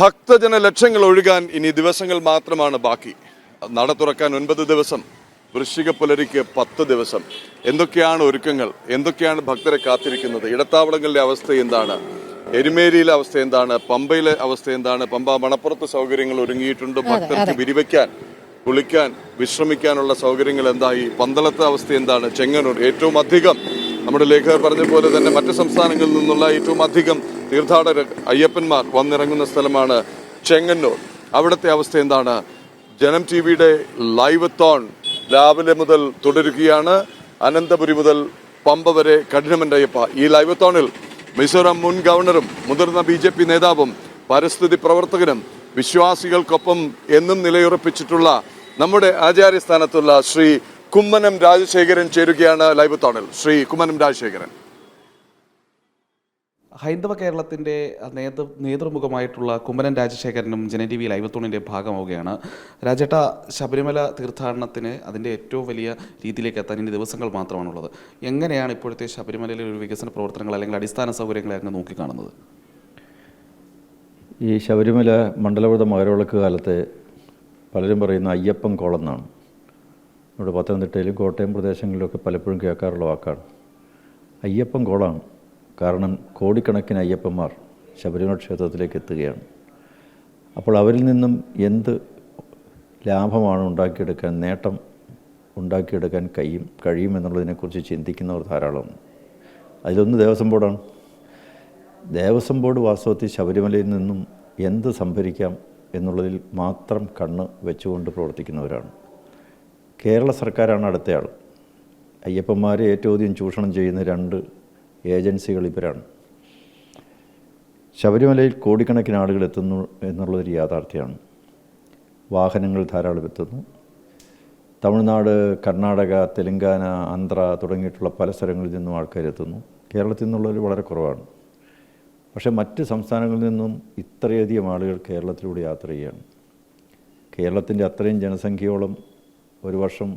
ഭക്തജന ലക്ഷങ്ങൾ ഒഴുകാൻ ഇനി ദിവസങ്ങൾ മാത്രമാണ് ബാക്കി. നട തുറക്കാൻ 9 ദിവസം, വൃശ്ചിക പുലരിക്ക് 10 ദിവസം. എന്തൊക്കെയാണ് ഒരുക്കങ്ങൾ, എന്തൊക്കെയാണ് ഭക്തരെ കാത്തിരിക്കുന്നത്? ഇടത്താവളങ്ങളിലെ അവസ്ഥ എന്താണ്? എരുമേലിയിലെ അവസ്ഥ എന്താണ്? പമ്പയിലെ അവസ്ഥ എന്താണ്? പമ്പ മണപ്പുറത്ത് സൗകര്യങ്ങൾ ഒരുങ്ങിയിട്ടുണ്ട്. ഭക്തർക്ക് വിരിവയ്ക്കാൻ, കുളിക്കാൻ, വിശ്രമിക്കാനുള്ള സൗകര്യങ്ങൾ എന്തായി? പന്തളത്തെ അവസ്ഥ എന്താണ്? ചെങ്ങന്നൂർ ഏറ്റവും അധികം, നമ്മുടെ ലേഖകർ പറഞ്ഞതുപോലെ തന്നെ മറ്റ് സംസ്ഥാനങ്ങളിൽ നിന്നുള്ള ഏറ്റവും അധികം തീർത്ഥാടകർ, അയ്യപ്പന്മാർ വന്നിറങ്ങുന്ന സ്ഥലമാണ് ചെങ്ങന്നൂർ. അവിടുത്തെ അവസ്ഥ എന്താണ്? ജനം ടിവിയുടെ ലൈവ് തോൺ രാവിലെ മുതൽ തുടരുകയാണ്. അനന്തപുരി മുതൽ പമ്പ വരെ കഠിനമന്റെ അയ്യപ്പ. ഈ ലൈവ് തോണിൽ മിസോറാം മുൻ ഗവർണറും മുതിർന്ന BJP നേതാവും പരിസ്ഥിതി പ്രവർത്തകനും വിശ്വാസികൾക്കൊപ്പം എന്നും നിലയുറപ്പിച്ചിട്ടുള്ള നമ്മുടെ ആചാര്യസ്ഥാനത്തുള്ള ശ്രീ കുമ്മനം രാജശേഖരൻ ചേരുകയാണ് ലൈവ് തോണിൽ. ശ്രീ കുമ്മനം രാജശേഖരൻ, ഹൈന്ദവ കേരളത്തിൻ്റെ നേതൃമുഖമായിട്ടുള്ള കുമ്മനം രാജശേഖരനും ജനം TV ലൈവ് തോണിൻ്റെ ഭാഗമാവുകയാണ്. രാജേട്ട, ശബരിമല തീർത്ഥാടനത്തിന് അതിൻ്റെ ഏറ്റവും വലിയ രീതിയിലേക്ക് എത്താൻ ഇനി ദിവസങ്ങൾ മാത്രമാണുള്ളത്. എങ്ങനെയാണ് ഇപ്പോഴത്തെ ശബരിമലയിലെ ഒരു വികസന പ്രവർത്തനങ്ങൾ അല്ലെങ്കിൽ അടിസ്ഥാന സൗകര്യങ്ങളെ അങ്ങ് നോക്കിക്കാണുന്നത്? ഈ ശബരിമല മണ്ഡലവ്രത മകരവിളക്ക് കാലത്തെ പലരും പറയുന്ന അയ്യപ്പൻ കോളെന്നാണ്. നമ്മുടെ പത്തനംതിട്ടയിലും കോട്ടയം പ്രദേശങ്ങളിലൊക്കെ പലപ്പോഴും കേൾക്കാറുള്ള വാക്കാണ്. അയ്യപ്പൻ കോളാണ്. കാരണം കോടിക്കണക്കിന് അയ്യപ്പന്മാർ ശബരിമല ക്ഷേത്രത്തിലേക്ക് എത്തുകയാണ്. അപ്പോൾ അവരിൽ നിന്നും എന്ത് ലാഭമാണ് ഉണ്ടാക്കിയെടുക്കാൻ, നേട്ടം ഉണ്ടാക്കിയെടുക്കാൻ കഴിയുമെന്നുള്ളതിനെക്കുറിച്ച് ചിന്തിക്കുന്നവർ ധാരാളമാണ്. അതിലൊന്ന് ദേവസ്വം ബോർഡാണ്. ദേവസ്വം ബോർഡ് വാസ്തവത്തിൽ ശബരിമലയിൽ നിന്നും എന്ത് സംഭരിക്കാം എന്നുള്ളതിൽ മാത്രം കണ്ണ് വെച്ചുകൊണ്ട് പ്രവർത്തിക്കുന്നവരാണ്. കേരള സർക്കാരാണ് അടുത്തയാൾ. അയ്യപ്പന്മാരെ ഏറ്റവും അധികം ചൂഷണം ചെയ്യുന്ന 2 ഏജൻസികൾ ഇവരാണ്. ശബരിമലയിൽ കോടിക്കണക്കിന് ആളുകൾ എത്തുന്നു എന്നുള്ളതൊരു യാഥാർത്ഥ്യമാണ്. വാഹനങ്ങൾ ധാരാളം എത്തുന്നു. തമിഴ്നാട്, കർണാടക, തെലങ്കാന, ആന്ധ്ര തുടങ്ങിയിട്ടുള്ള പല സ്ഥലങ്ങളിൽ നിന്നും ആൾക്കാരെത്തുന്നു. കേരളത്തിൽ നിന്നുള്ളവർ വളരെ കുറവാണ്. പക്ഷേ മറ്റ് സംസ്ഥാനങ്ങളിൽ നിന്നും ഇത്രയധികം ആളുകൾ കേരളത്തിലൂടെ യാത്ര ചെയ്യുകയാണ്. കേരളത്തിൻ്റെ അത്രയും ജനസംഖ്യയോളം ഒരു വർഷം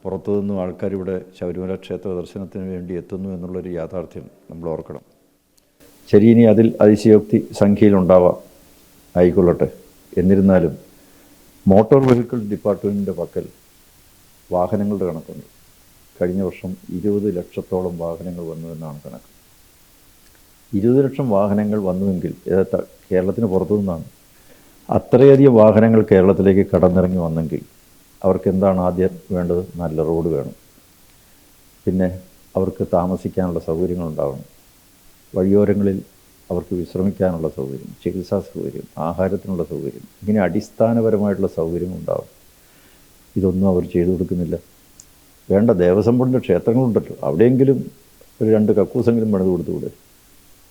പുറത്തുനിന്നും ആൾക്കാരിവിടെ ശബരിമല ക്ഷേത്ര ദർശനത്തിന് വേണ്ടി എത്തുന്നു എന്നുള്ളൊരു യാഥാർത്ഥ്യം നമ്മൾ ഓർക്കണം. ശരി, ഇനി അതിൽ അതിശയോക്തി സംഖ്യയിലുണ്ടാവാം, ആയിക്കൊള്ളട്ടെ. എന്നിരുന്നാലും മോട്ടോർ വെഹിക്കിൾ ഡിപ്പാർട്ട്മെൻറ്റിൻ്റെ പക്കൽ വാഹനങ്ങളുടെ കണക്കുണ്ട്. കഴിഞ്ഞ വർഷം 20 ലക്ഷത്തോളം വാഹനങ്ങൾ വന്നുവെന്നാണ് കണക്ക്. 20 ലക്ഷം വാഹനങ്ങൾ വന്നുവെങ്കിൽ കേരളത്തിന് പുറത്തു നിന്നാണ്. അത്രയധികം വാഹനങ്ങൾ കേരളത്തിലേക്ക് കടന്നിറങ്ങി വന്നെങ്കിൽ അവർക്ക് എന്താണ് ആദ്യം വേണ്ടത്? നല്ല റോഡ് വേണം. പിന്നെ അവർക്ക് താമസിക്കാനുള്ള സൗകര്യങ്ങളുണ്ടാവണം. വഴിയോരങ്ങളിൽ അവർക്ക് വിശ്രമിക്കാനുള്ള സൗകര്യം, ചികിത്സാ സൗകര്യം, ആഹാരത്തിനുള്ള സൗകര്യം, ഇങ്ങനെ അടിസ്ഥാനപരമായിട്ടുള്ള സൗകര്യങ്ങളുണ്ടാവും. ഇതൊന്നും അവർ ചെയ്തു കൊടുക്കുന്നില്ല. വേണ്ട, ദേവസ്വം ബോർഡിൻ്റെ ക്ഷേത്രങ്ങളുണ്ടല്ലോ, അവിടെയെങ്കിലും ഒരു 2 കക്കൂസെങ്കിലും പണിത് കൊടുത്തുകൂടെ?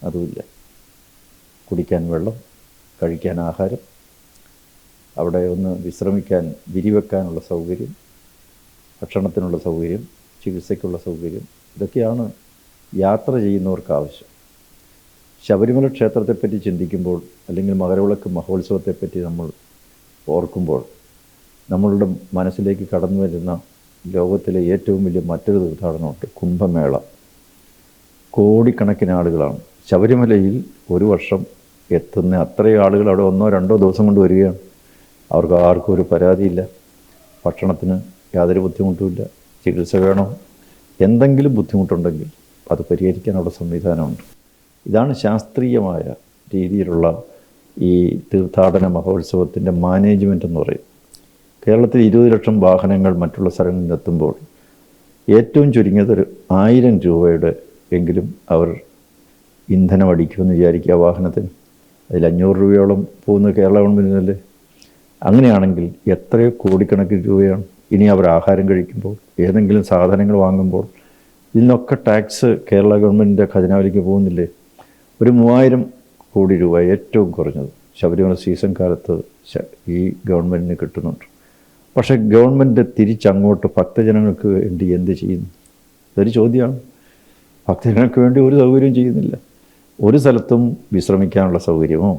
അതുമില്ല. കുടിക്കാൻ വെള്ളം, കഴിക്കാൻ ആഹാരം, അവിടെ ഒന്ന് വിശ്രമിക്കാൻ വിരിവെക്കാനുള്ള സൗകര്യം, ഭക്ഷണത്തിനുള്ള സൗകര്യം, ചികിത്സയ്ക്കുള്ള സൗകര്യം, ഇതൊക്കെയാണ് യാത്ര ചെയ്യുന്നവർക്ക് ആവശ്യം. ശബരിമല ക്ഷേത്രത്തെപ്പറ്റി ചിന്തിക്കുമ്പോൾ അല്ലെങ്കിൽ മകരവിളക്ക് മഹോത്സവത്തെപ്പറ്റി നമ്മൾ ഓർക്കുമ്പോൾ നമ്മളുടെ മനസ്സിലേക്ക് കടന്നു വരുന്ന ലോകത്തിലെ ഏറ്റവും വലിയ മറ്റൊരു തീർത്ഥാടനമുണ്ട്, കുംഭമേള. കോടിക്കണക്കിന് ആളുകളാണ് ശബരിമലയിൽ ഒരു വർഷം എത്തുന്ന. അത്രയും ആളുകൾ അവിടെ 1-2 ദിവസം കൊണ്ട് വരികയാണ്. അവർക്ക് ആർക്കും ഒരു പരാതിയില്ല. ഭക്ഷണത്തിന് യാതൊരു ബുദ്ധിമുട്ടുമില്ല. ചികിത്സ വേണോ, എന്തെങ്കിലും ബുദ്ധിമുട്ടുണ്ടെങ്കിൽ അത് പരിഹരിക്കാനുള്ള സംവിധാനമുണ്ട്. ഇതാണ് ശാസ്ത്രീയമായ രീതിയിലുള്ള ഈ തീർത്ഥാടന മഹോത്സവത്തിൻ്റെ മാനേജ്മെൻറ്റ് എന്ന് പറയും. കേരളത്തിൽ 20 ലക്ഷം വാഹനങ്ങൾ മറ്റുള്ള സ്ഥലങ്ങളിൽ എത്തുമ്പോൾ ഏറ്റവും ചുരുങ്ങിയത് ഒരു 1000 രൂപയുടെ എങ്കിലും അവർ ഇന്ധനം അടിക്കുമെന്ന് വിചാരിക്കുക വാഹനത്തിന്. അതിൽ 500 രൂപയോളം പോകുന്നത് കേരള ഗവൺമെൻറ്റിനല്ലേ. അങ്ങനെയാണെങ്കിൽ എത്രയോ കോടിക്കണക്കിന് രൂപയാണ്. ഇനി അവർ ആഹാരം കഴിക്കുമ്പോൾ, ഏതെങ്കിലും സാധനങ്ങൾ വാങ്ങുമ്പോൾ ഇതിനൊക്കെ ടാക്സ് കേരള ഗവൺമെൻറ്റിൻ്റെ ഖജനാവിലേക്ക് പോകുന്നില്ലേ? ഒരു 3000 കോടി രൂപ ഏറ്റവും കുറഞ്ഞത് ശബരിമല സീസൺ കാലത്ത് ഈ ഗവൺമെൻറ്റിന് കിട്ടുന്നുണ്ട്. പക്ഷേ ഗവൺമെൻറ് തിരിച്ചങ്ങോട്ട് ഭക്തജനങ്ങൾക്ക് വേണ്ടി എന്ത് ചെയ്യുന്നു? ഇതൊരു ചോദ്യമാണ്. ഭക്തജനങ്ങൾക്ക് വേണ്ടി ഒരു സൗകര്യം ചെയ്യുന്നില്ല. ഒരു സ്ഥലത്തും വിശ്രമിക്കാനുള്ള സൗകര്യമോ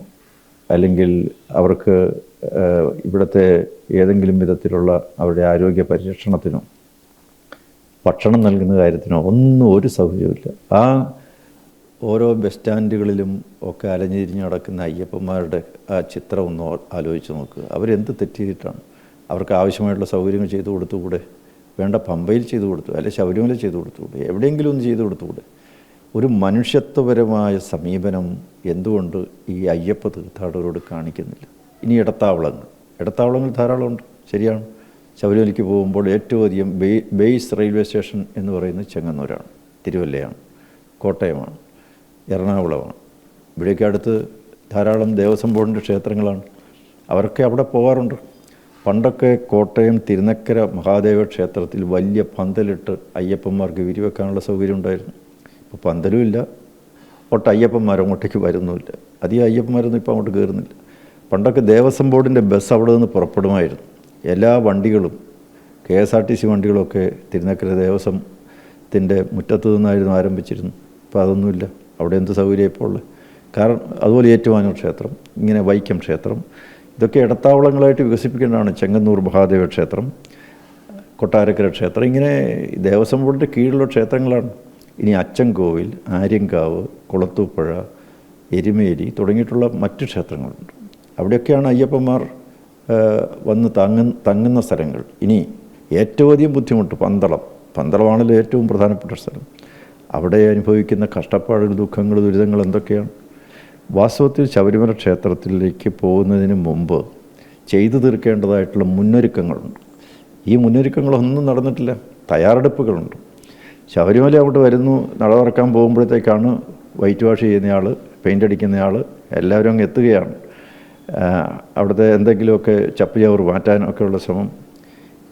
അല്ലെങ്കിൽ അവർക്ക് ഇവിടുത്തെ ഏതെങ്കിലും വിധത്തിലുള്ള അവരുടെ ആരോഗ്യ പരിരക്ഷണത്തിനോ ഭക്ഷണം നൽകുന്ന കാര്യത്തിനോ ഒന്നും ഒരു സൗകര്യമില്ല. ആ ഓരോ ബസ് സ്റ്റാൻഡുകളിലും ഒക്കെ അലഞ്ഞിരിഞ്ഞ് നടക്കുന്ന അയ്യപ്പന്മാരുടെ ആ ചിത്രം ഒന്ന് ആലോചിച്ച് നോക്കുക. അവരെന്ത് തെറ്റ് ചെയ്തിട്ടാണ്? അവർക്ക് ആവശ്യമായിട്ടുള്ള സൗകര്യങ്ങൾ ചെയ്തു കൊടുത്തുകൂടെ? വേണ്ട പമ്പയിൽ ചെയ്തു കൊടുത്തു, അല്ലെ ശബരിമല ചെയ്തു കൊടുത്തുകൂടെ? എവിടെയെങ്കിലും ഒന്ന് ചെയ്തു കൊടുത്തുകൂടെ? ഒരു മനുഷ്യത്വപരമായ സമീപനം എന്തുകൊണ്ട് ഈ അയ്യപ്പ തീർത്ഥാടകരോട് കാണിക്കുന്നില്ല? ഇനി ഇടത്താവളങ്ങൾ ധാരാളമുണ്ട്, ശരിയാണ്. ശബരിമലയ്ക്ക് പോകുമ്പോൾ ഏറ്റവും അധികം ബേസ് റെയിൽവേ സ്റ്റേഷൻ എന്ന് പറയുന്നത് ചെങ്ങന്നൂരാണ്, തിരുവല്ലയാണ്, കോട്ടയമാണ്, എറണാകുളമാണ്. ഇവിടേക്ക് അടുത്ത് ധാരാളം ദേവസ്വം ബോർഡിൻ്റെ ക്ഷേത്രങ്ങളാണ്. അവരൊക്കെ അവിടെ പോകാറുണ്ട്. പണ്ടൊക്കെ കോട്ടയം തിരുനക്കര മഹാദേവ ക്ഷേത്രത്തിൽ വലിയ പന്തലിട്ട് അയ്യപ്പന്മാർക്ക് വിരിവെക്കാനുള്ള സൗകര്യം ഉണ്ടായിരുന്നു. ഇപ്പോൾ പന്തലും ഇല്ല, അയ്യപ്പന്മാർ അങ്ങോട്ടേക്ക് വരുന്നുമില്ല. അധികം അയ്യപ്പന്മാരൊന്നും ഇപ്പോൾ അങ്ങോട്ട് കയറുന്നില്ല. പണ്ടൊക്കെ ദേവസ്വം ബോർഡിൻ്റെ ബസ് അവിടെ നിന്ന് പുറപ്പെടുമായിരുന്നു. എല്ലാ വണ്ടികളും KSRTC വണ്ടികളൊക്കെ തിരുനക്കര ദേവസ്വത്തിൻ്റെ മുറ്റത്ത് നിന്നായിരുന്നു ആരംഭിച്ചിരുന്നു. ഇപ്പോൾ അതൊന്നുമില്ല. അവിടെ എന്ത് സൗകര്യം ഇപ്പോൾ ഉള്ളത്? കാരണം അതുപോലെ ഏറ്റുമാനൂർ ക്ഷേത്രം, ഇങ്ങനെ വൈക്കം ക്ഷേത്രം, ഇതൊക്കെ ഇടത്താവളങ്ങളായിട്ട് വികസിപ്പിക്കേണ്ടതാണ്. ചെങ്ങന്നൂർ മഹാദേവ ക്ഷേത്രം, കൊട്ടാരക്കര ക്ഷേത്രം, ഇങ്ങനെ ദേവസ്വം ബോർഡിൻ്റെ കീഴിലുള്ള ക്ഷേത്രങ്ങളാണ്. ഇനി അച്ചൻകോവിൽ, ആര്യങ്കാവ്, കുളത്തൂപ്പുഴ, എരുമേലി തുടങ്ങിയിട്ടുള്ള മറ്റ് ക്ഷേത്രങ്ങളുണ്ട്. അവിടെയൊക്കെയാണ് അയ്യപ്പന്മാർ വന്ന് തങ്ങുന്ന സ്ഥലങ്ങൾ. ഇനി ഏറ്റവും അധികം ബുദ്ധിമുട്ട് പന്തളമാണല്ലോ ഏറ്റവും പ്രധാനപ്പെട്ട സ്ഥലം. അവിടെ അനുഭവിക്കുന്ന കഷ്ടപ്പാടുകൾ, ദുഃഖങ്ങൾ, ദുരിതങ്ങൾ എന്തൊക്കെയാണ്? വാസ്തവത്തിൽ ശബരിമല ക്ഷേത്രത്തിലേക്ക് പോകുന്നതിന് മുമ്പ് ചെയ്തു തീർക്കേണ്ടതായിട്ടുള്ള മുന്നൊരുക്കങ്ങളുണ്ട്. ഈ മുന്നൊരുക്കങ്ങളൊന്നും നടന്നിട്ടില്ല. തയ്യാറെടുപ്പുകളുണ്ട്. ശബരിമല അങ്ങോട്ട് വരുന്നു, നട തുറക്കാൻ പോകുമ്പോഴത്തേക്കാണ് വൈറ്റ് വാഷ് ചെയ്യുന്നയാൾ, പെയിൻ്റ് അടിക്കുന്നയാൾ എല്ലാവരും അങ്ങ് എത്തുകയാണ്. അവിടുത്തെ എന്തെങ്കിലുമൊക്കെ ചപ്പുചവറ് മാറ്റാനൊക്കെയുള്ള ശ്രമം.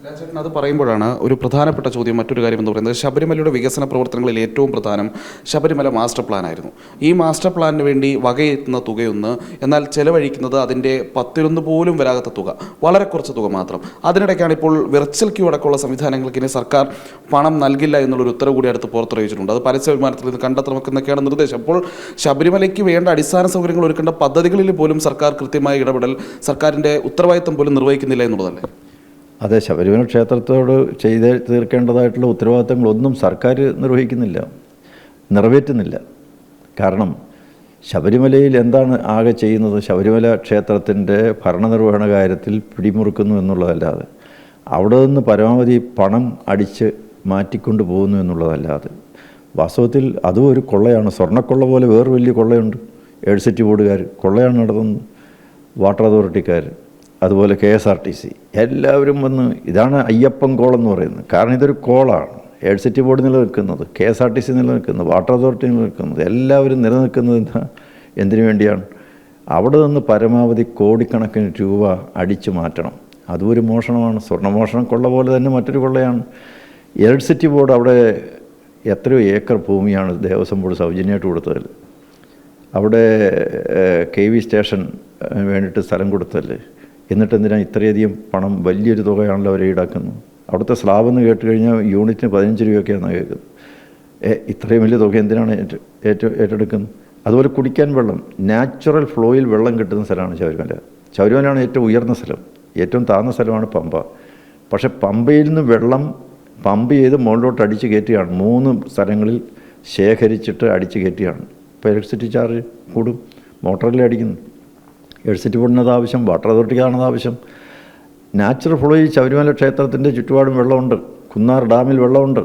രാജേട്ടൻ അത് പറയുമ്പോഴാണ് ഒരു പ്രധാനപ്പെട്ട ചോദ്യം, മറ്റൊരു കാര്യം എന്ന് പറയുന്നത് ശബരിമലയുടെ വികസന പ്രവർത്തനങ്ങളിൽ ഏറ്റവും പ്രധാനം ശബരിമല മാസ്റ്റർ പ്ലാൻ ആയിരുന്നു. ഈ മാസ്റ്റർ പ്ലാനിന് വേണ്ടി വകയെത്തുന്ന തുകയൊന്ന്, എന്നാൽ ചെലവഴിക്കുന്നത് അതിൻ്റെ 10 പോലും വരാത്ത തുക, വളരെ കുറച്ച് തുക മാത്രം. അതിനിടയ്ക്കാണ് ഇപ്പോൾ വിർച്വൽ ക്യൂ അടക്കമുള്ള സംവിധാനങ്ങൾക്ക് ഇനി സർക്കാർ പണം നൽകില്ല എന്നുള്ളൊരു ഉത്തരവ് കൂടി അടുത്ത് പുറത്തിറങ്ങിയിട്ടുണ്ട്. അത് പരസ്യ വിമാനത്തിൽ നിന്ന് കണ്ടെത്തണമെന്നൊക്കെയാണ് നിർദ്ദേശം. അപ്പോൾ ശബരിമലയ്ക്ക് വേണ്ട അടിസ്ഥാന സൗകര്യങ്ങൾ ഒരുക്കേണ്ട പദ്ധതികളിൽ പോലും സർക്കാർ കൃത്യമായ ഇടപെടൽ, സർക്കാരിൻ്റെ ഉത്തരവാദിത്തം പോലും നിർവഹിക്കുന്നില്ല എന്നുള്ളതല്ലേ? അതെ, ശബരിമല ക്ഷേത്രത്തോട് ചെയ്ത് തീർക്കേണ്ടതായിട്ടുള്ള ഉത്തരവാദിത്തങ്ങളൊന്നും സർക്കാർ നിറവേറ്റുന്നില്ല. കാരണം ശബരിമലയിൽ എന്താണ് ആകെ ചെയ്യുന്നത്? ശബരിമല ക്ഷേത്രത്തിൻ്റെ ഭരണനിർവഹണ കാര്യത്തിൽ പിടിമുറുക്കുന്നു എന്നുള്ളതല്ലാതെ, അവിടെ നിന്ന് പരമാവധി പണം അടിച്ച് മാറ്റിക്കൊണ്ട് പോകുന്നു എന്നുള്ളതല്ലാതെ, വാസ്തവത്തിൽ അതും ഒരു കൊള്ളയാണ്. സ്വർണ്ണക്കൊള്ള പോലെ വേറെ വലിയ കൊള്ളയുണ്ട്. എഴുസിറ്റി ബോർഡുകാർ കൊള്ളയാണ് നടത്തുന്നത്, വാട്ടർ അതോറിറ്റിക്കാർ, അതുപോലെ KSRTC എല്ലാവരും വന്ന്, ഇതാണ് അയ്യപ്പൻ കോളെന്ന് പറയുന്നത്. കാരണം ഇതൊരു കോളാണ്. എഴുസിറ്റി ബോർഡ് നിലനിൽക്കുന്നത്, KSRTC നിലനിൽക്കുന്നത്, വാട്ടർ അതോറിറ്റി നിലനിൽക്കുന്നത്, എല്ലാവരും നിലനിൽക്കുന്നത് എന്തിനു വേണ്ടിയാണ്? അവിടെ നിന്ന് പരമാവധി കോടിക്കണക്കിന് രൂപ അടിച്ചു മാറ്റണം. അതും ഒരു മോഷണമാണ്. സ്വർണ്ണമോഷണം കൊള്ള പോലെ തന്നെ മറ്റൊരു കൊള്ളയാണ്. എഴുസിറ്റി ബോർഡ് അവിടെ എത്രയോ ഏക്കർ ഭൂമിയാണ് ദേവസ്വം ബോർഡ് സൗജന്യമായിട്ട് കൊടുത്തതല്ലേ? അവിടെ KV സ്റ്റേഷൻ വേണ്ടിയിട്ട് സ്ഥലം കൊടുത്തല്ലേ? എന്നിട്ട് എന്തിനാണ് ഇത്രയധികം പണം, വലിയൊരു തുകയാണല്ലോ അവർ ഈടാക്കുന്നത്? അവിടുത്തെ സ്ലാബ് എന്ന് കേട്ട് കഴിഞ്ഞാൽ യൂണിറ്റിന് 15 രൂപയൊക്കെയാണ് കേൾക്കുന്നത്. ഇത്രയും വലിയ തുക എന്തിനാണ് ഏറ്റെടുക്കുന്നത്? അതുപോലെ കുടിക്കാൻ വെള്ളം, നാച്ചുറൽ ഫ്ലോയിൽ വെള്ളം കിട്ടുന്ന സ്ഥലമാണ് ശബരിമല. ശബരിമലയാണ് ഏറ്റവും ഉയർന്ന സ്ഥലം, ഏറ്റവും താഴ്ന്ന സ്ഥലമാണ് പമ്പ. പക്ഷേ പമ്പയിൽ നിന്ന് വെള്ളം പമ്പ് ചെയ്ത് മുകളിലോട്ട് അടിച്ച് കയറ്റുകയാണ്. 3 സ്ഥലങ്ങളിൽ ശേഖരിച്ചിട്ട് അടിച്ച് കയറ്റുകയാണ്. ഇപ്പോൾ ഇലക്ട്രിസിറ്റി ചാർജ് കൂടും. മോട്ടറിൽ അടിക്കുന്നു. എഴുസിറ്റി ബോർഡിനത് ആവശ്യം, വാട്ടർ അതോറിറ്റിക്കാണത് ആവശ്യം. നാച്ചുറൽ ഫ്ലോയിൽ ശബരിമല ക്ഷേത്രത്തിൻ്റെ ചുറ്റുപാടും വെള്ളമുണ്ട്. കുന്നാർ ഡാമിൽ വെള്ളമുണ്ട്.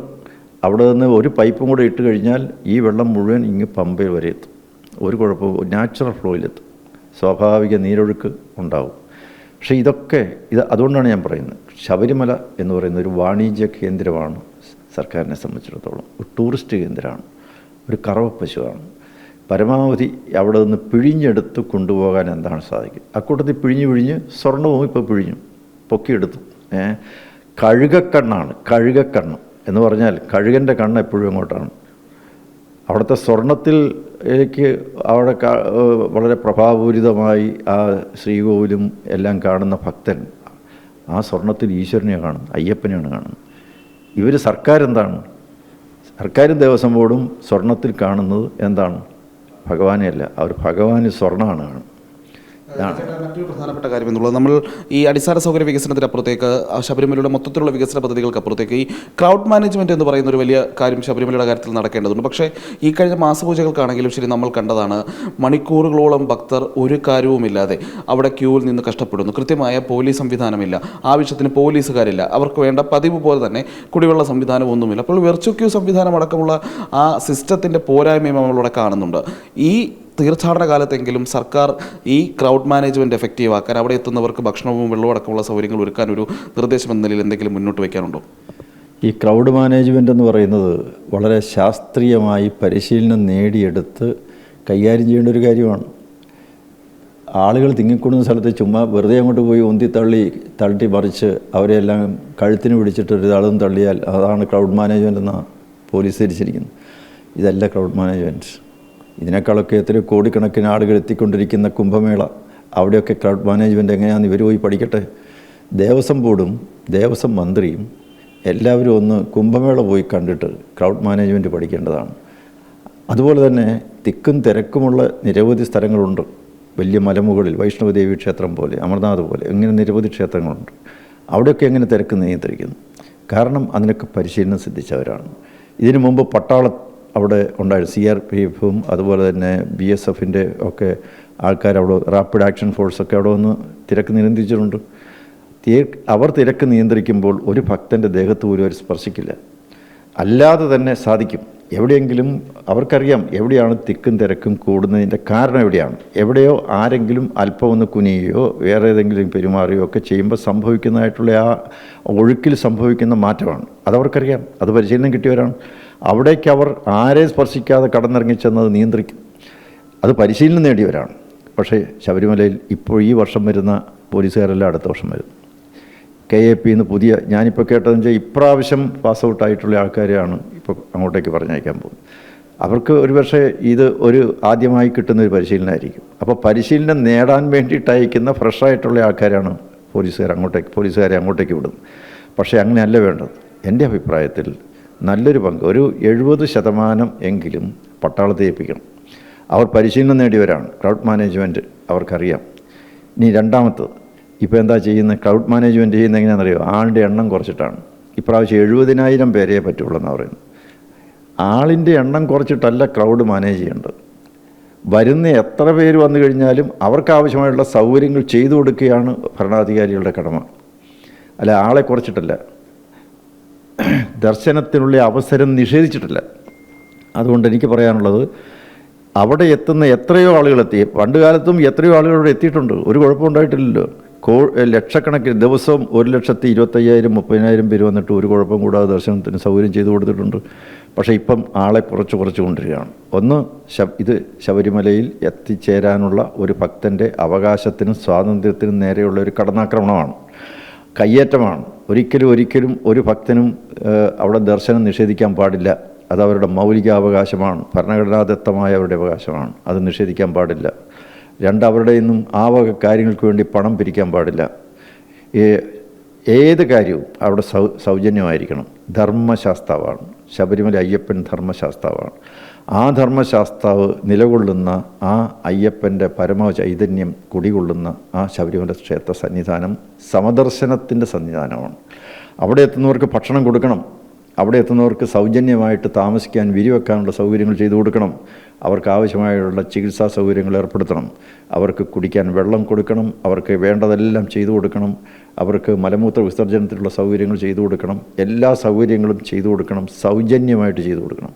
അവിടെ നിന്ന് ഒരു പൈപ്പും കൂടെ ഇട്ട് കഴിഞ്ഞാൽ ഈ വെള്ളം മുഴുവൻ ഇങ്ങ് പമ്പയിൽ വരെ എത്തും. ഒരു കുഴപ്പവും, നാച്ചുറൽ ഫ്ലോയിലെത്തും. സ്വാഭാവിക നീരൊഴുക്ക് ഉണ്ടാവും. പക്ഷേ അതുകൊണ്ടാണ് ഞാൻ പറയുന്നത്, ശബരിമല എന്ന് പറയുന്ന ഒരു വാണിജ്യ കേന്ദ്രമാണ് സർക്കാരിനെ സംബന്ധിച്ചിടത്തോളം. ഒരു ടൂറിസ്റ്റ് കേന്ദ്രമാണ്, ഒരു കറവപ്പശുവാണ്. പരമാവധി അവിടെ നിന്ന് പിഴിഞ്ഞെടുത്ത് കൊണ്ടുപോകാൻ എന്താണ് സാധിക്കും? അക്കൂട്ടത്തിൽ പിഴിഞ്ഞ് സ്വർണ്ണവും ഇപ്പോൾ പൊക്കിയെടുത്തു. കഴുകക്കണ്ണ് എന്ന് പറഞ്ഞാൽ കഴുകൻ്റെ കണ്ണ് എപ്പോഴും അങ്ങോട്ടാണ്. അവിടുത്തെ സ്വർണത്തിലേക്ക് അവിടെ വളരെ പ്രഭാപൂരിതമായി ആ ശ്രീകോവിലും എല്ലാം കാണുന്ന ഭക്തൻ ആ സ്വർണത്തിൽ ഈശ്വരനെയാണ് കാണുന്നത്, അയ്യപ്പനെയാണ് കാണുന്നത്. ഇവർ സർക്കാരും ദേവസ്വം ബോർഡും സ്വർണത്തിൽ കാണുന്നത് എന്താണ്? ഭഗവാനെയല്ല, അവർ ഭഗവാന് സ്വർണ്ണമാണ് കാണുന്നത്. മറ്റൊരു പ്രധാനപ്പെട്ട കാര്യം എന്നുള്ളത് നമ്മൾ ഈ അടിസ്ഥാന സൗകര്യ വികസനത്തിനപ്പുറത്തേക്ക് ശബരിമലയുടെ മൊത്തത്തിലുള്ള വികസന പദ്ധതികൾക്കപ്പുറത്തേക്ക് ഈ ക്രൗഡ് മാനേജ്മെന്റ് എന്ന് പറയുന്ന ഒരു വലിയ കാര്യം ശബരിമലയുടെ കാര്യത്തിൽ നടക്കേണ്ടതുണ്ട്. പക്ഷേ ഈ കഴിഞ്ഞ മാസപൂജകൾക്കാണെങ്കിലും ശരി നമ്മൾ കണ്ടതാണ് മണിക്കൂറുകളോളം ഭക്തർ ഒരു കാര്യവുമില്ലാതെ അവിടെ ക്യൂവിൽ നിന്ന് കഷ്ടപ്പെടുന്നു. കൃത്യമായ പോലീസ് സംവിധാനമില്ല, ആവശ്യത്തിന് പോലീസുകാരില്ല, അവർക്ക് വേണ്ട പതിവ് പോലെ തന്നെ കുടിവെള്ള സംവിധാനം ഒന്നുമില്ല. അപ്പോൾ വെർച്വൽ ക്യൂ സംവിധാനം അടക്കമുള്ള ആ സിസ്റ്റത്തിൻ്റെ പോരായ്മയും നമ്മളിവിടെ കാണുന്നുണ്ട്. ഈ തീർത്ഥാടന കാലത്തെങ്കിലും സർക്കാർ ഈ ക്രൗഡ് മാനേജ്മെൻറ്റ് എഫക്റ്റീവ് ആക്കാൻ അവിടെ എത്തുന്നവർക്ക് ഭക്ഷണവും വെള്ളവും അടക്കമുള്ള സൗകര്യങ്ങൾ ഒരുക്കാൻ ഒരു നിർദ്ദേശം എന്ന നിലയിൽ എന്തെങ്കിലും മുന്നോട്ട് വയ്ക്കാനുണ്ടോ? ഈ ക്രൗഡ് മാനേജ്മെൻ്റ് എന്ന് പറയുന്നത് വളരെ ശാസ്ത്രീയമായി പരിശീലനം നേടിയെടുത്ത് കൈകാര്യം ചെയ്യേണ്ട ഒരു കാര്യമാണ്. ആളുകൾ തിങ്ങിക്കൂടുന്ന സ്ഥലത്ത് ചുമ്മാ വെറുതെ അങ്ങോട്ട് പോയി ഉന്തി തള്ളി മറിച്ച് അവരെല്ലാം കഴുത്തിന് പിടിച്ചിട്ട് ഒരു തള്ളും തള്ളിയാൽ അതാണ് ക്രൗഡ് മാനേജ്മെൻ്റ് എന്നാണ് പോലീസ് ധരിച്ചിരിക്കുന്നത്. ഇതല്ല ക്രൗഡ് മാനേജ്മെൻറ്റ്. ഇതിനേക്കാളൊക്കെ എത്രയോ കോടിക്കണക്കിന് ആളുകൾ എത്തിക്കൊണ്ടിരിക്കുന്ന കുംഭമേള, അവിടെയൊക്കെ ക്രൗഡ് മാനേജ്മെൻറ്റ് എങ്ങനെയാണെന്ന് ഇവർ പോയി പഠിക്കട്ടെ. ദേവസ്വം ബോർഡും ദേവസ്വം മന്ത്രിയും എല്ലാവരും ഒന്ന് കുംഭമേള പോയി കണ്ടിട്ട് ക്രൗഡ് മാനേജ്മെൻറ്റ് പഠിക്കേണ്ടതാണ്. അതുപോലെ തന്നെ തിക്കും തിരക്കുമുള്ള നിരവധി സ്ഥലങ്ങളുണ്ട്. വലിയ മലമുകളിൽ വൈഷ്ണവദേവി ക്ഷേത്രം പോലെ, അമർനാഥ് പോലെ, ഇങ്ങനെ നിരവധി ക്ഷേത്രങ്ങളുണ്ട്. അവിടെയൊക്കെ എങ്ങനെ തിരക്ക് നിയന്ത്രിക്കുന്നു? കാരണം അതിനൊക്കെ പരിശീലനം സിദ്ധിച്ചവരാണ്. ഇതിനു മുമ്പ് അവിടെ ഉണ്ടായിരുന്നു. CRPFും അതുപോലെ തന്നെ BSFിൻ്റെ ഒക്കെ ആൾക്കാർ അവിടെ, റാപ്പിഡ് ആക്ഷൻ ഫോഴ്സൊക്കെ അവിടെ വന്ന് തിരക്ക് നിയന്ത്രിച്ചിട്ടുണ്ട്. അവർ തിരക്ക് നിയന്ത്രിക്കുമ്പോൾ ഒരു ഭക്തൻ്റെ ദേഹത്ത് പോലും അവർ സ്പർശിക്കില്ല. അല്ലാതെ തന്നെ സാധിക്കും. എവിടെയെങ്കിലും അവർക്കറിയാം എവിടെയാണ് തിക്കും തിരക്കും കൂടുന്നതിൻ്റെ കാരണം എവിടെയാണ്. എവിടെയോ ആരെങ്കിലും അല്പം ഒന്ന് കുനിയുകയോ വേറെ ഏതെങ്കിലും പെരുമാറുകയോ ഒക്കെ ചെയ്യുമ്പോൾ സംഭവിക്കുന്നതായിട്ടുള്ള ആ ഒഴുക്കിൽ സംഭവിക്കുന്ന മാറ്റമാണ്. അതവർക്കറിയാം. അത് പരിശീലനം കിട്ടിയവരാണ്. അവിടേക്ക് അവർ ആരെ സ്പർശിക്കാതെ കടന്നിറങ്ങിച്ചെന്നത് നിയന്ത്രിക്കും. അത് പരിശീലനം നേടിയവരാണ്. പക്ഷേ ശബരിമലയിൽ ഇപ്പോൾ ഈ വർഷം വരുന്ന പോലീസുകാരെല്ലാം അടുത്ത വർഷം വരും. KAP പുതിയ, ഞാനിപ്പോൾ കേട്ടതെന്ന് വെച്ചാൽ ഇപ്രാവശ്യം പാസ് ഔട്ടായിട്ടുള്ള ആൾക്കാരെയാണ് ഇപ്പോൾ അങ്ങോട്ടേക്ക് പറഞ്ഞയക്കാൻ പോകുന്നത്. അവർക്ക് ഒരുപക്ഷെ ഇത് ഒരു ആദ്യമായി കിട്ടുന്നൊരു പരിശീലനമായിരിക്കും. അപ്പോൾ പരിശീലനം നേടാൻ വേണ്ടിയിട്ട് അയക്കുന്ന ഫ്രഷായിട്ടുള്ള ആൾക്കാരാണ് പോലീസുകാരെ അങ്ങോട്ടേക്ക് വിടുന്നത്. പക്ഷേ അങ്ങനെയല്ല വേണ്ടത്. എൻ്റെ അഭിപ്രായത്തിൽ നല്ലൊരു പങ്ക്, ഒരു 70% എങ്കിലും പട്ടാളത്തെ ഏൽപ്പിക്കണം. അവർ പരിശീലനം നേടിയവരാണ്. ക്രൗഡ് മാനേജ്മെൻറ്റ് അവർക്കറിയാം. ഇനി രണ്ടാമത്തത്, ഇപ്പോൾ എന്താ ചെയ്യുന്നത്? ക്രൗഡ് മാനേജ്മെൻറ്റ് ചെയ്യുന്നത് എങ്ങനെയാണെന്നറിയോ? ആളിൻ്റെ എണ്ണം കുറച്ചിട്ടാണ്. ഇപ്രാവശ്യം 70,000 പേരേ പറ്റുള്ളൂ എന്നാണ് പറയുന്നത്. ആളിൻ്റെ എണ്ണം കുറച്ചിട്ടല്ല ക്രൗഡ് മാനേജ് ചെയ്യേണ്ടത്. വരുന്ന എത്ര പേര് വന്നു കഴിഞ്ഞാലും അവർക്ക് ആവശ്യമായുള്ള സൗകര്യങ്ങൾ ചെയ്തു കൊടുക്കുകയാണ് ഭരണാധികാരികളുടെ കടമ. അല്ല, ആളെ കുറച്ചിട്ടല്ല. ദർശനത്തിനുള്ള അവസരം നിഷേധിച്ചിട്ടില്ല. അതുകൊണ്ട് എനിക്ക് പറയാനുള്ളത്, അവിടെ എത്തുന്ന എത്രയോ ആളുകളെത്തി. പണ്ട് കാലത്തും എത്രയോ ആളുകൾ അവിടെ എത്തിയിട്ടുണ്ട്. ഒരു കുഴപ്പമുണ്ടായിട്ടില്ലല്ലോ. ലക്ഷക്കണക്കിന് ദിവസവും 1,25,000 30,000 പേര് വന്നിട്ട് ഒരു കുഴപ്പം കൂടാതെ ദർശനത്തിന് സൗകര്യം ചെയ്തു കൊടുത്തിട്ടുണ്ട്. പക്ഷേ ഇപ്പം ആളെ കുറച്ച് കൊണ്ടുവരികയാണ്. ഒന്ന്, ഇത് ശബരിമലയിൽ എത്തിച്ചേരാനുള്ള ഒരു ഭക്തൻ്റെ അവകാശത്തിനും സ്വാതന്ത്ര്യത്തിനും നേരെയുള്ള ഒരു കടന്നാക്രമണമാണ്, കയ്യേറ്റമാണ്. ഒരിക്കലും ഒരു ഭക്തനും അവിടെ ദർശനം നിഷേധിക്കാൻ പാടില്ല. അതവരുടെ മൗലികാവകാശമാണ്, ഭരണഘടനാദത്തമായ അവരുടെ അവകാശമാണ്. അത് നിഷേധിക്കാൻ പാടില്ല. രണ്ട്, അവരുടെ നിന്നും ആ വക കാര്യങ്ങൾക്ക് വേണ്ടി പണം പിരിക്കാൻ പാടില്ല. ഏത് കാര്യവും അവിടെ സൗജന്യമായിരിക്കണം. ധർമ്മശാസ്താവാണ് ശബരിമല അയ്യപ്പൻ, ധർമ്മശാസ്താവാണ്. ആ ധർമ്മശാസ്താവ് നിലകൊള്ളുന്ന ആ അയ്യപ്പൻ്റെ പരമചൈതന്യം കുടികൊള്ളുന്ന ആ ശബരിമല ക്ഷേത്ര സന്നിധാനം സമദർശനത്തിൻ്റെ സന്നിധാനമാണ്. അവിടെ എത്തുന്നവർക്ക് ഭക്ഷണം കൊടുക്കണം. അവിടെ എത്തുന്നവർക്ക് സൗജന്യമായിട്ട് താമസിക്കാൻ, വിരിവെക്കാനുള്ള സൗകര്യങ്ങൾ ചെയ്തു കൊടുക്കണം. അവർക്ക് ആവശ്യമായുള്ള ചികിത്സാ സൗകര്യങ്ങൾ ഏർപ്പെടുത്തണം. അവർക്ക് കുടിക്കാൻ വെള്ളം കൊടുക്കണം. അവർക്ക് വേണ്ടതെല്ലാം ചെയ്തു കൊടുക്കണം. അവർക്ക് മലമൂത്ര വിസർജനത്തിനുള്ള സൗകര്യങ്ങൾ ചെയ്തു കൊടുക്കണം. എല്ലാ സൗകര്യങ്ങളും ചെയ്തു കൊടുക്കണം. സൗജന്യമായിട്ട് ചെയ്തു കൊടുക്കണം.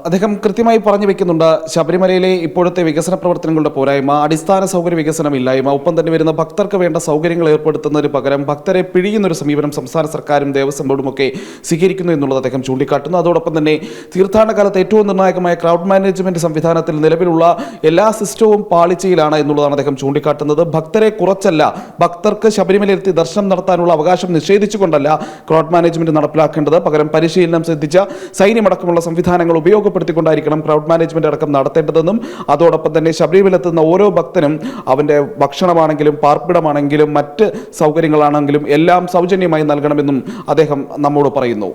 അദ്ദേഹം കൃത്യമായി പറഞ്ഞു വെക്കുന്നുണ്ട് ശബരിമലയിലെ ഇപ്പോഴത്തെ വികസന പ്രവർത്തനങ്ങളുടെ പോരായ്മ, അടിസ്ഥാന സൗകര്യ വികസനമില്ലായ്മ, ഒപ്പം തന്നെ വരുന്ന ഭക്തർക്ക് വേണ്ട സൗകര്യങ്ങൾ ഏർപ്പെടുത്തുന്നതിന് പകരം ഭക്തരെ പിഴിയുന്നൊരു സമീപനം സംസ്ഥാന സർക്കാരും ദേവസ്വം ബോർഡുമൊക്കെ സ്വീകരിക്കുന്നു എന്നുള്ളത് അദ്ദേഹം ചൂണ്ടിക്കാട്ടുന്നു. അതോടൊപ്പം തന്നെ തീർത്ഥാടന കാലത്ത് ഏറ്റവും നിർണായകമായ ക്രൗഡ് മാനേജ്മെന്റ് സംവിധാനത്തിൽ നിലവിലുള്ള എല്ലാ സിസ്റ്റവും പാളിച്ചയിലാണ് എന്നുള്ളതാണ് അദ്ദേഹം ചൂണ്ടിക്കാട്ടുന്നത്. ഭക്തരെ കുറച്ചല്ല, ഭക്തർക്ക് ശബരിമലയിലെത്തി ദർശനം നടത്താനുള്ള അവകാശം നിഷേധിച്ചുകൊണ്ടല്ല ക്രൗഡ് മാനേജ്മെന്റ് നടപ്പിലാക്കേണ്ടത്. പകരം പരിശീലനം സിദ്ധിച്ച സൈന്യമടക്കമുള്ള സംവിധാനങ്ങൾ ഉപയോഗപ്പെടുത്തിക്കൊണ്ടായിരിക്കണം ക്രൗഡ് മാനേജ്മെന്റ് അടക്കം നടത്തേണ്ടതെന്നും അതോടൊപ്പം തന്നെ ശബരിമലയെത്തുന്ന ഓരോ ഭക്തനും അവന്റെ ഭക്ഷണമാണെങ്കിലും പാർപ്പിടമാണെങ്കിലും മറ്റ് സൗകര്യങ്ങളാണെങ്കിലും എല്ലാം സൗജന്യമായി നൽകണമെന്നും അദ്ദേഹം നമ്മോട് പറയുന്നു.